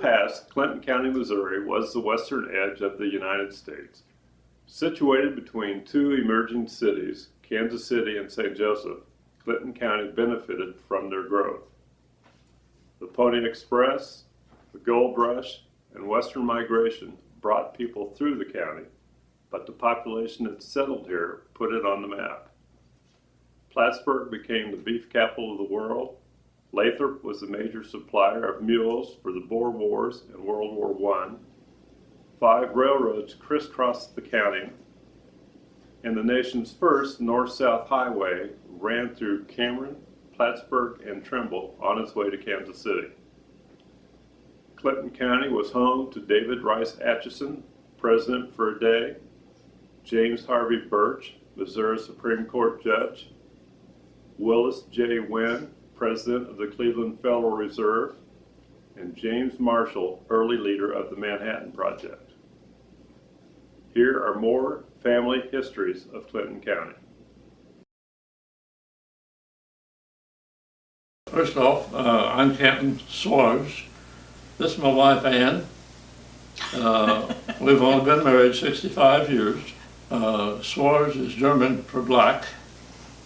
past, Clinton County, Missouri was the western edge of the United States. Situated between two emerging cities, Kansas City and St. Joseph, Clinton County benefited from their growth. The Pony Express, the Gold Rush, and Western migration brought people through the county, but the population that settled here put it on the map. Plattsburg became the beef capital of the world. Lathrop was the major supplier of mules for the Boer Wars and World War I. 5 railroads crisscrossed the county, and the nation's first north-south highway ran through Cameron, Plattsburg, and Trimble on its way to Kansas City. Clinton County was home to David Rice Atchison, president for a day, James Harvey Birch, Missouri Supreme Court judge, Willis J. Wynn, president of the Cleveland Federal Reserve, and James Marshall, early leader of the Manhattan Project. Here are more family histories of Clinton County. First off, I'm Captain Schwarz. This is my wife, Ann. We've only been married 65 years. Schwarz is German for black,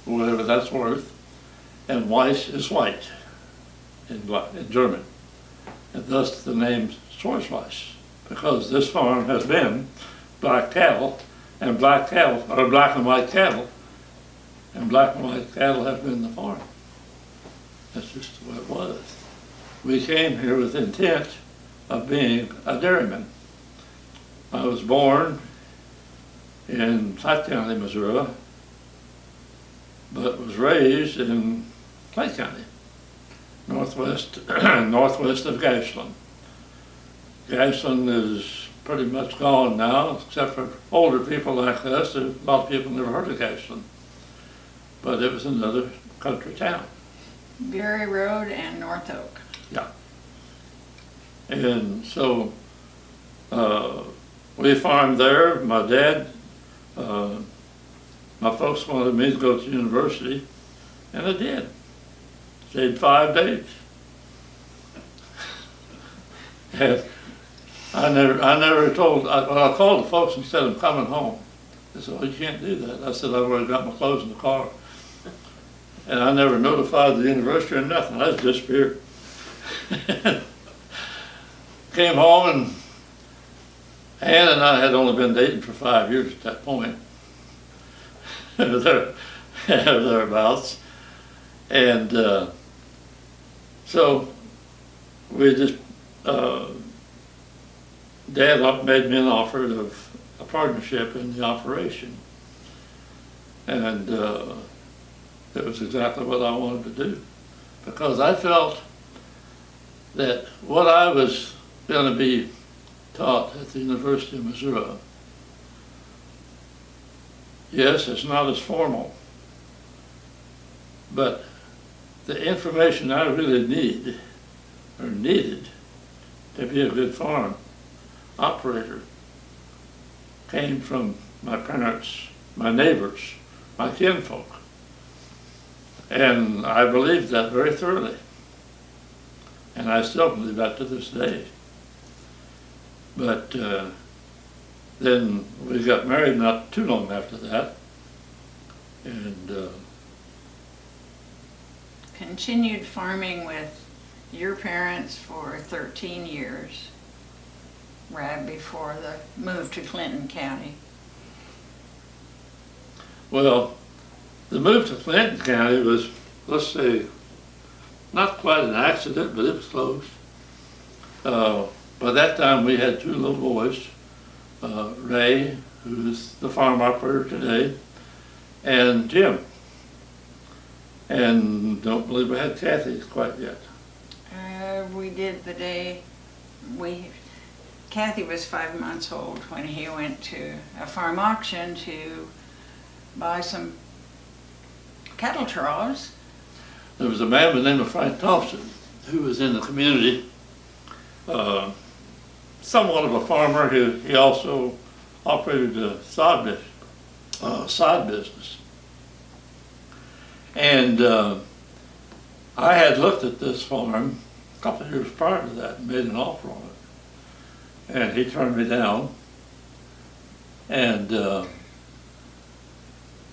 whatever that's worth, and Weiss is white in German, and thus the name Schwarzweiss, because this farm has been black cattle, or black and white cattle, and black and white cattle have been the farm. That's just the way it was. We came here with the intent of being a dairyman. I was born in Platte County, Missouri, but was raised in Platte County, northwest of Ashland. Ashland is pretty much gone now, except for older people like us. A lot of people never heard of Ashland, but it was another country town. Berry Road and North Oak. Yeah. And so we farmed there. My dad, my folks wanted me to go to university, and I did. Stayed 5 days. And I never told, I called the folks and said, I'm coming home. They said, well, you can't do that. I said, I've already got my clothes in the car. And I never notified the university or nothing. I just disappeared. Came home, and Ann and I had only been dating for 5 years at that point. Thereabouts. And so we just, Dad made me an offer of a partnership in the operation. And it was exactly what I wanted to do, because I felt that what I was going to be taught at the University of Missouri, yes, it's not as formal, but the information I really needed to be a good farm operator came from my parents, my neighbors, my kinfolk. And I believed that very thoroughly. And I still believe that to this day. But then we got married not too long after that. And Continued farming with your parents for 13 years, right before the move to Clinton County. well, the move to Clinton County was, let's say, not quite an accident, but it was close. By that time we had 2 little boys, Ray, who's the farm operator today, and Jim. And don't believe we had Kathy quite yet. We did the day Kathy was 5 months old when he went to a farm auction to buy some cattle troughs. There was a man by the name of Frank Thompson who was in the community, somewhat of a farmer. He also operated a sod business. And I had looked at this farm couple of years prior to that and made an offer on it. And he turned me down. And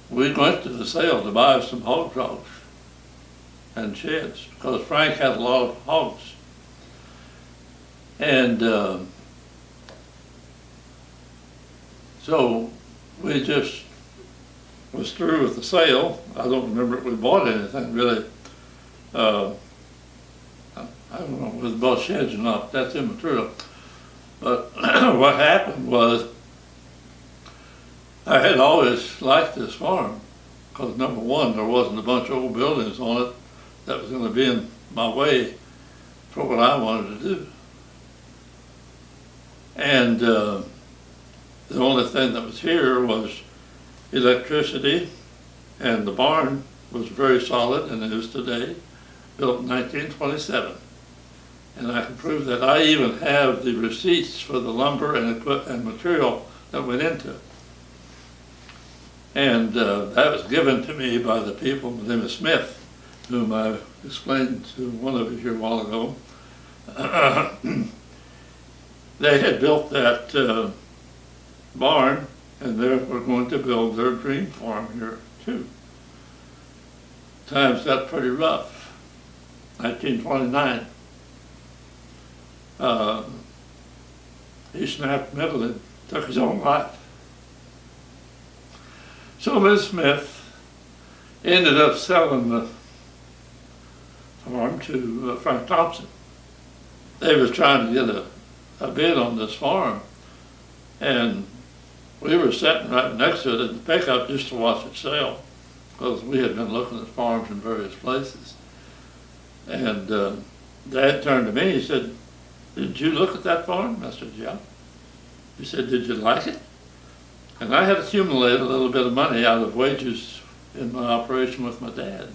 we went to the sale to buy some hog trough and sheds because Frank had a lot of hogs. And so we just was through with the sale. I don't remember if we bought anything really. I don't know if we bought sheds or not, that's immaterial. But what happened was I had always liked this farm because number one, there wasn't a bunch of old buildings on it that was going to be in my way for what I wanted to do. And the only thing that was here was electricity, and the barn was very solid and it is today, built in 1927. And I can prove that. I even have the receipts for the lumber and material that went into it. And that was given to me by the people, the name of Smith, whom I explained to one of you here a while ago. They had built that barn, and they were going to build their dream farm here too. Times got pretty rough. 1929. He snapped middle and took his own life. So Ms. Smith ended up selling the farm to Frank Thompson. They was trying to get a bid on this farm, and we were sitting right next to it in the pickup just to watch it sell, because we had been looking at farms in various places. And Dad turned to me, he said, "Did you look at that farm?" I said, "Yeah." He said, "Did you like it?" And I had accumulated a little bit of money out of wages in my operation with my dad.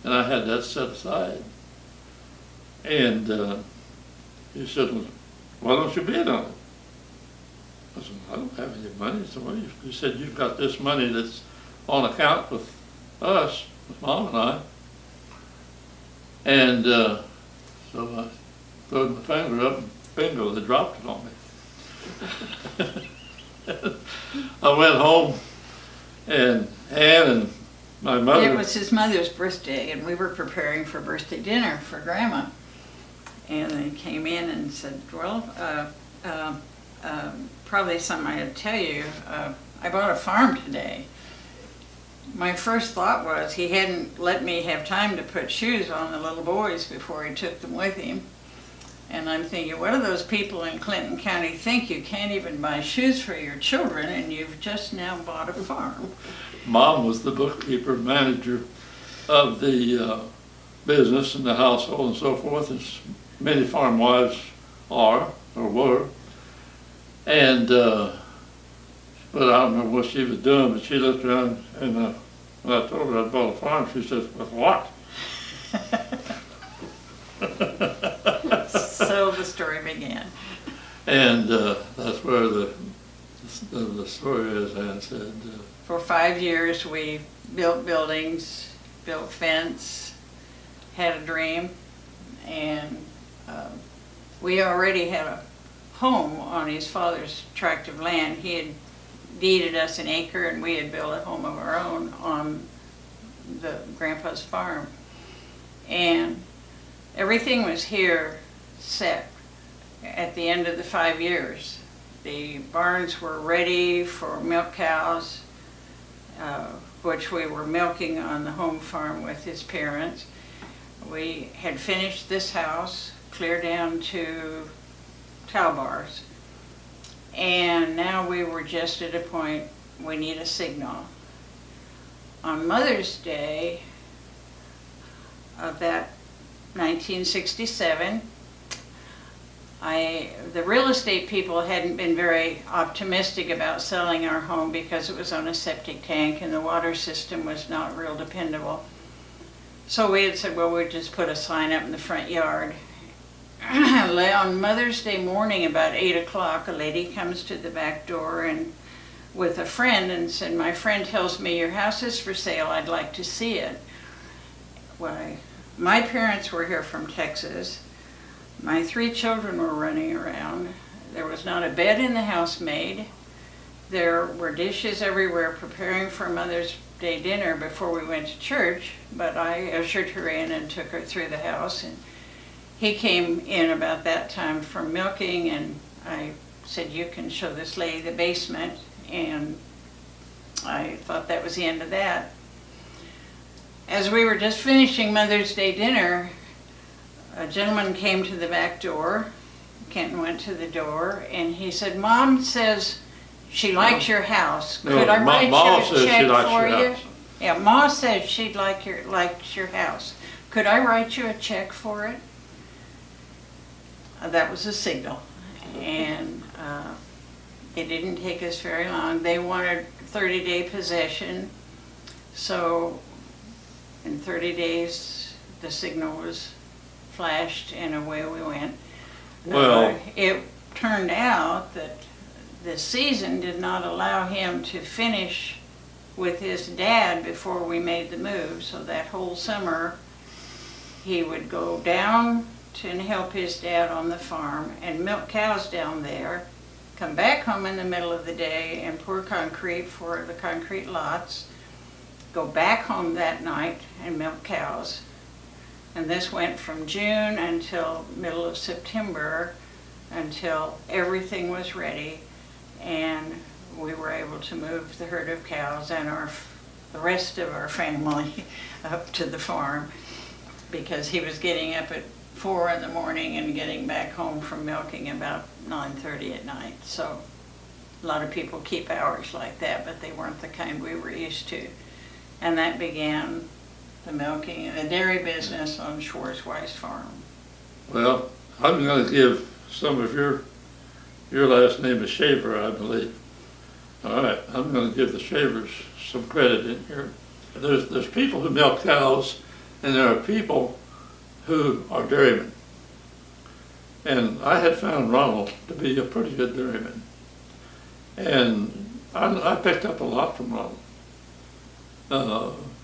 And I had that set aside. And he said, "Why don't you bid on it?" I said, "I don't have any money." So he said, "You've got this money that's on account with us, with Mom and I." And so I throwed my finger up and bingo, they dropped it on me. I went home, and Ann and my mother... It was his mother's birthday, and we were preparing for birthday dinner for Grandma. And they came in and said, "Well, probably something I had to tell you. I bought a farm today." My first thought was he hadn't let me have time to put shoes on the little boys before he took them with him. And I'm thinking, what do those people in Clinton County think? You can't even buy shoes for your children, and you've just now bought a farm. Mom was the bookkeeper, manager of the business and the household and so forth, as many farm wives are or were. And but I don't remember what she was doing, but she looked around, and when I told her I bought a farm, she says, "With what?" So the story began. And that's where the story is, Ann said. For 5 years, we built buildings, built fence, had a dream, and we already had a home on his father's tract of land. He had deeded us an acre, and we had built a home of our own on the Grandpa's farm. And everything was here set at the end of the 5 years. The barns were ready for milk cows, which we were milking on the home farm with his parents. We had finished this house, clear down to towel bars. And now we were just at a point, we need a signal. On Mother's Day of that 1967, the real estate people hadn't been very optimistic about selling our home because it was on a septic tank and the water system was not real dependable. So we had said, well, we'd just put a sign up in the front yard. On Mother's Day morning, about 8 o'clock, a lady comes to the back door and with a friend and said, "My friend tells me your house is for sale. I'd like to see it." Well, my parents were here from Texas. My 3 children were running around. There was not a bed in the house made. There were dishes everywhere preparing for Mother's Day dinner before we went to church, but I ushered her in and took her through the house. And he came in about that time from milking, and I said, "You can show this lady the basement," and I thought that was the end of that. As we were just finishing Mother's Day dinner, a gentleman came to the back door. Kenton went to the door, and he said, "Mom says she likes your house. Could I write Ma you says a she check likes for your you?" house. Yeah, Ma says she'd likes your house. Could I write you a check for it? That was a signal, and it didn't take us very long. They wanted 30-day possession, so in 30 days the signal was flashed and away we went. Well, it turned out that the season did not allow him to finish with his dad before we made the move, so that whole summer he would go down and help his dad on the farm and milk cows down there, come back home in the middle of the day and pour concrete for the concrete lots, go back home that night and milk cows. And this went from June until middle of September, until everything was ready and we were able to move the herd of cows and the rest of our family up to the farm, because he was getting up at 4 in the morning and getting back home from milking about 9:30 at night. So a lot of people keep hours like that, but they weren't the kind we were used to. And that began the milking and the dairy business on Schwarzweiss farm. well, I'm going to give some of your last name is Shaver, I believe. All right, I'm going to give the Shavers some credit in here. There's people who milk cows, and there are people who are dairymen. And I had found Ronald to be a pretty good dairyman. And I picked up a lot from Ronald,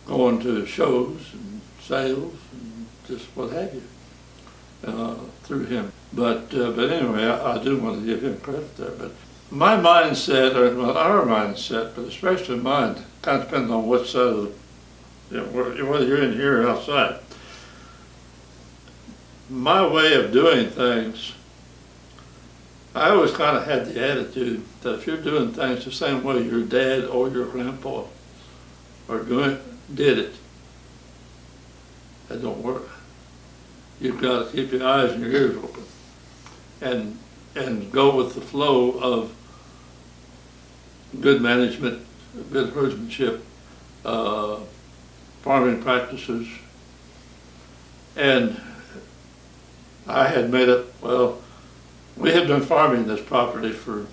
going to shows and sales and just what have you, through him. But anyway, I do want to give him credit there. But my mindset, or well, our mindset, but especially mine, kind of depends on which side of the, whether you're in here or outside. My way of doing things, I always kind of had the attitude that if you're doing things the same way your dad or your grandpa did it, that don't work. You've got to keep your eyes and your ears open and go with the flow of good management, good herdsmanship, farming practices. And I had made it, well, we had been farming this property for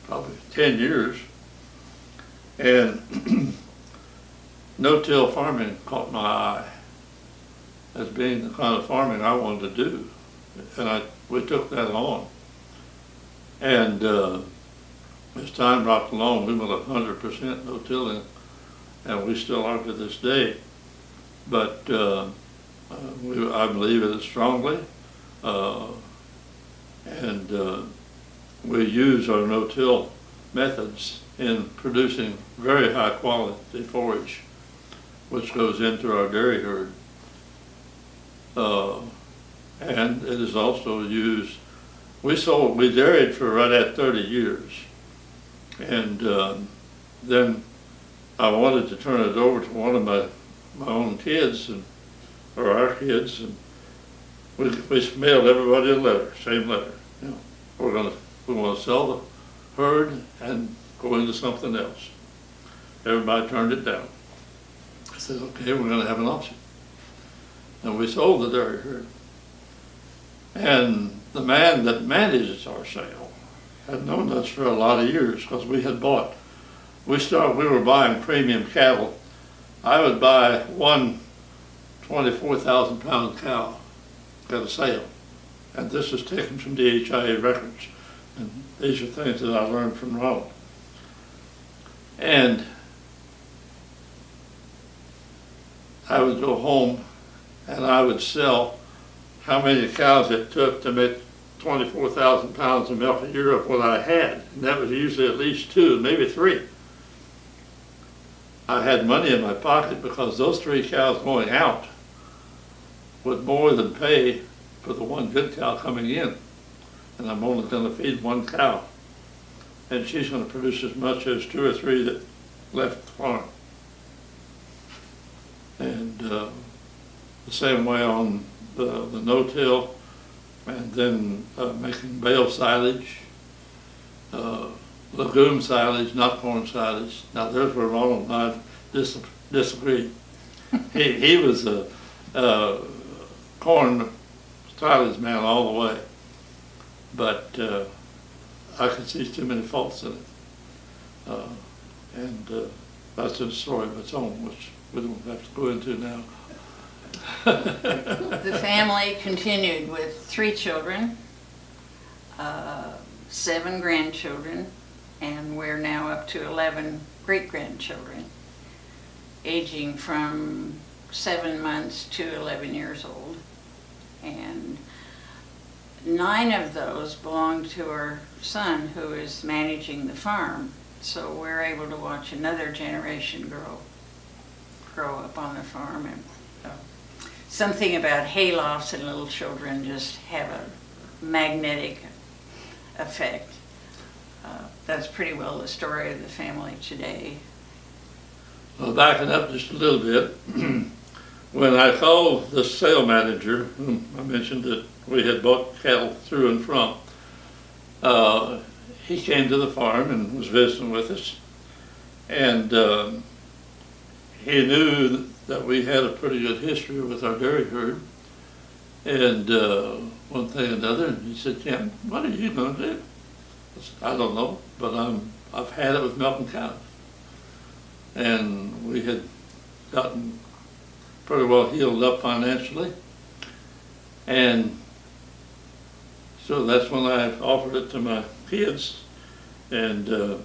probably 10 years, and no-till farming caught my eye as being the kind of farming I wanted to do, and we took that on. And as time rocked along, we went 100% no-tilling, and we still are to this day. But I believe in it strongly, and we use our no-till methods in producing very high-quality forage, which goes into our dairy herd. And it is also used, we dairied for right at 30 years. And then I wanted to turn it over to one of my own kids, or our kids, and we mailed everybody a letter, same letter. You know, we want to sell the herd and go into something else. Everybody turned it down. I said, okay, we're going to have an auction. And we sold the dairy herd. And the man that manages our sale had known us for a lot of years, because we had bought, we were buying premium cattle. I would buy one 24,000 pound cow at a sale. And this is taken from DHIA records. And these are things that I learned from Ronald. And I would go home and I would sell how many cows it took to make 24,000 pounds of milk a year of what I had. And that was usually at least 2, maybe 3. I had money in my pocket because those 3 cows going out would more than pay for the 1 good cow coming in. And I'm only going to feed 1 cow. And she's going to produce as much as 2 or 3 that left the farm. And the same way on the no-till, and then making bale silage, legume silage, not corn silage. Now there's where Ronald and I disagreed. he was a corn silage man all the way, but I could see too many faults in it. And that's a story of its own, which we don't have to go into now. The family continued with 3 children, 7 grandchildren, and we're now up to 11 great-grandchildren, aging from 7 months to 11 years old. And 9 of those belong to our son, who is managing the farm. So we're able to watch another generation grow up on the farm. And something about haylofts and little children just have a magnetic effect. That's pretty well the story of the family today. Well, backing up just a little bit, when I called the sale manager, whom I mentioned that we had bought cattle through and from, he came to the farm and was visiting with us, and he knew that we had a pretty good history with our dairy herd, and one thing and another, and he said, "Ken, what are you going to do?" I said, "I don't know, but I've had it with milking cows." And we had gotten pretty well healed up financially, and so that's when I offered it to my kids, and so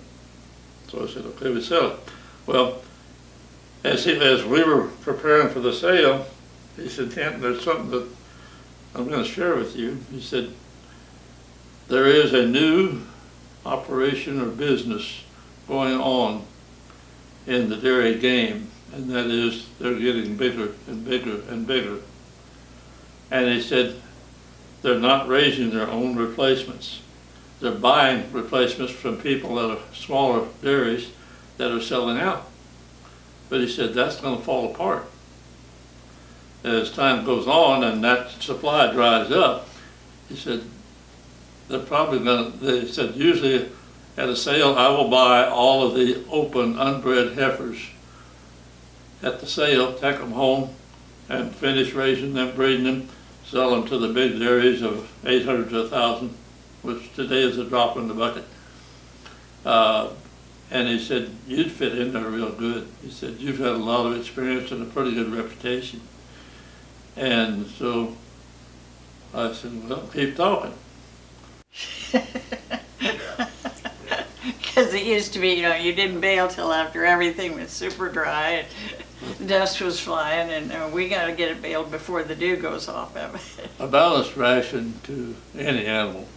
I said, "Okay, we sell it." Well, as we were preparing for the sale, he said, "Canton, there's something that I'm going to share with you." He said, "There is a new operation or business going on in the dairy game, and that is they're getting bigger and bigger and bigger." And he said, "They're not raising their own replacements. They're buying replacements from people that are smaller dairies that are selling out." But he said, "That's going to fall apart. As time goes on and that supply dries up," he said, "they're probably going to," they said, "usually at a sale, I will buy all of the open, unbred heifers at the sale, take them home, and finish raising them, breeding them, sell them to the big dairies of 800 to 1,000, which today is a drop in the bucket." And he said, "You'd fit in there real good." He said, "You've had a lot of experience and a pretty good reputation." And so I said, "Well, keep talking." Because it used to be, you didn't bale till after everything was super dry and dust was flying, and we got to get it baled before the dew goes off of it. A balanced ration to any animal,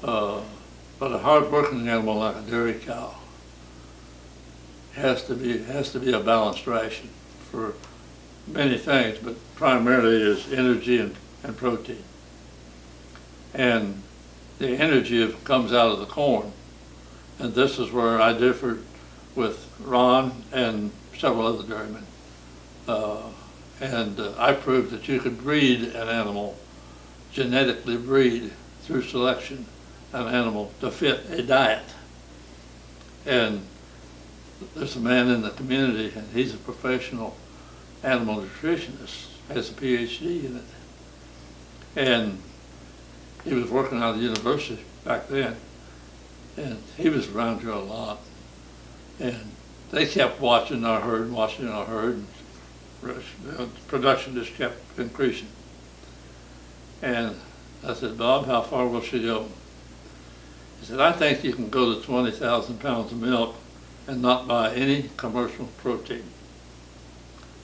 but a hard-working animal like a dairy cow has to be a balanced ration for many things, but primarily is energy and protein. And the energy comes out of the corn. And this is where I differed with Ron and several other dairymen. I proved that you could breed an animal, genetically breed through selection, an animal to fit a diet. And there's a man in the community, and he's a professional animal nutritionist, has a PhD in it. And he was working out of the university back then. And he was around here a lot. And they kept watching our herd, and production just kept increasing. And I said, "Bob, how far will she go?" He said, "I think you can go to 20,000 pounds of milk and not buy any commercial protein."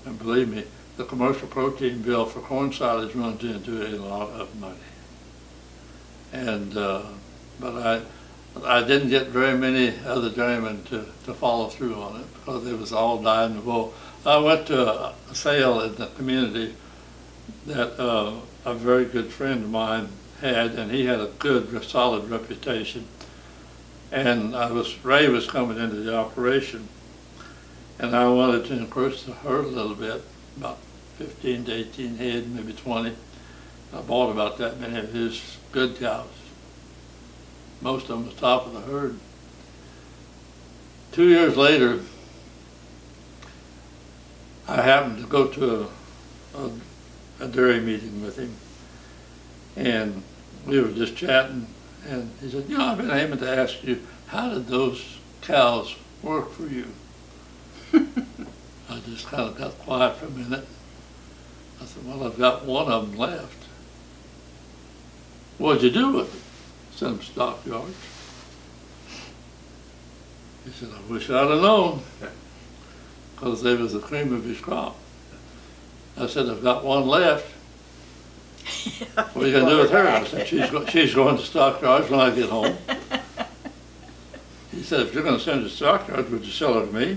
And believe me, the commercial protein bill for corn silage runs into a lot of money. And, but I didn't get very many other dairymen to follow through on it because it was all dyed in the wool. I went to a sale in the community that a very good friend of mine had, and he had a good, solid reputation. And Ray was coming into the operation, and I wanted to increase the herd a little bit, about 15 to 18 head, maybe 20. I bought about that many of his good cows. Most of them was top of the herd. 2 years later, I happened to go to a dairy meeting with him, and we were just chatting, and he said, I've been aiming to ask you, how did those cows work for you? I just kind of got quiet for a minute. I said, well, I've got one of them left. What'd you do with it? Sent them stockyards. He said, I wish I'd have known, because they was the cream of his crop. I said, I've got one left. What are you going to do with her? I said, she's going to stockyards when I get home. He said, if you're going to send her to stockyards, would you sell her to me?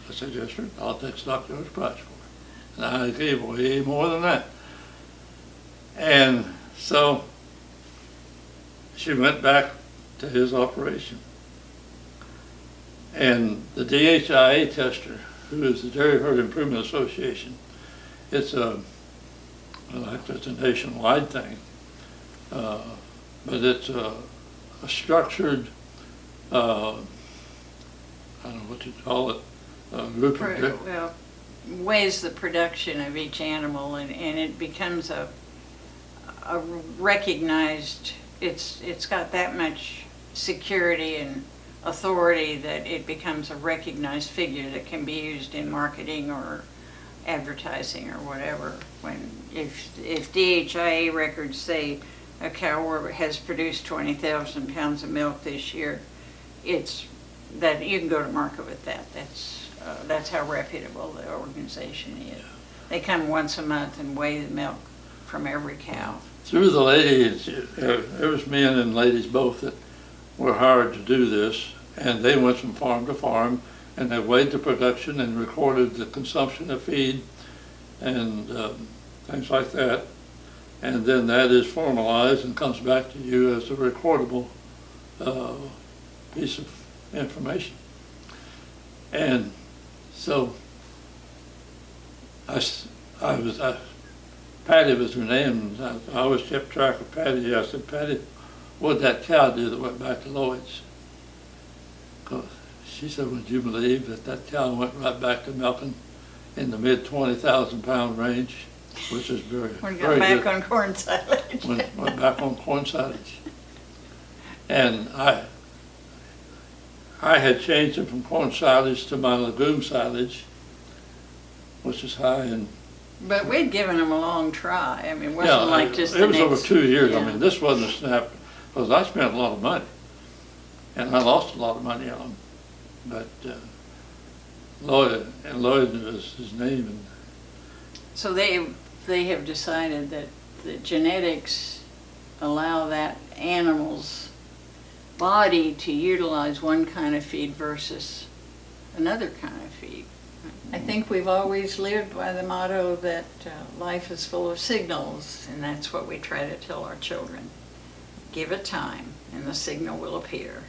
I said, yes, sir. I'll take stockyards price for her. And I gave way more than that. And so she went back to his operation. And the DHIA tester, who is the Dairy Herd Improvement Association, it's a nationwide thing, but it's a structured, I don't know what you call it, group of well, weighs the production of each animal, and it becomes a recognized, it's got that much security and authority that it becomes a recognized figure that can be used in marketing or advertising or whatever. When if DHIA records say a cow has produced 20,000 pounds of milk this year, it's that you can go to market with that. That's how reputable the organization is. They come once a month and weigh the milk from every cow. Through the ladies, there was men and ladies both that were hired to do this, and they went from farm to farm, and they weighed the production and recorded the consumption of feed and things like that. And then that is formalized and comes back to you as a recordable piece of information. And so Patty was her name. I always kept track of Patty. I said, Patty, what'd that cow do that went back to Lloyd's? She said, would you believe that cow went right back to milking in the mid 20,000 pound range, which is very, very back good. on corn silage. Went back on corn silage. And I had changed it from corn silage to my legume silage, which is high in. But we'd given them a long try. I mean, it wasn't like just the it was next, over 2 years. yeah. I mean, this wasn't a snap, because I spent a lot of money, and I lost a lot of money on them. But Lloyd was his name. And So they have decided that the genetics allow that animal's body to utilize one kind of feed versus another kind of feed. I think we've always lived by the motto that life is full of signals, and that's what we try to tell our children. Give it time, and the signal will appear.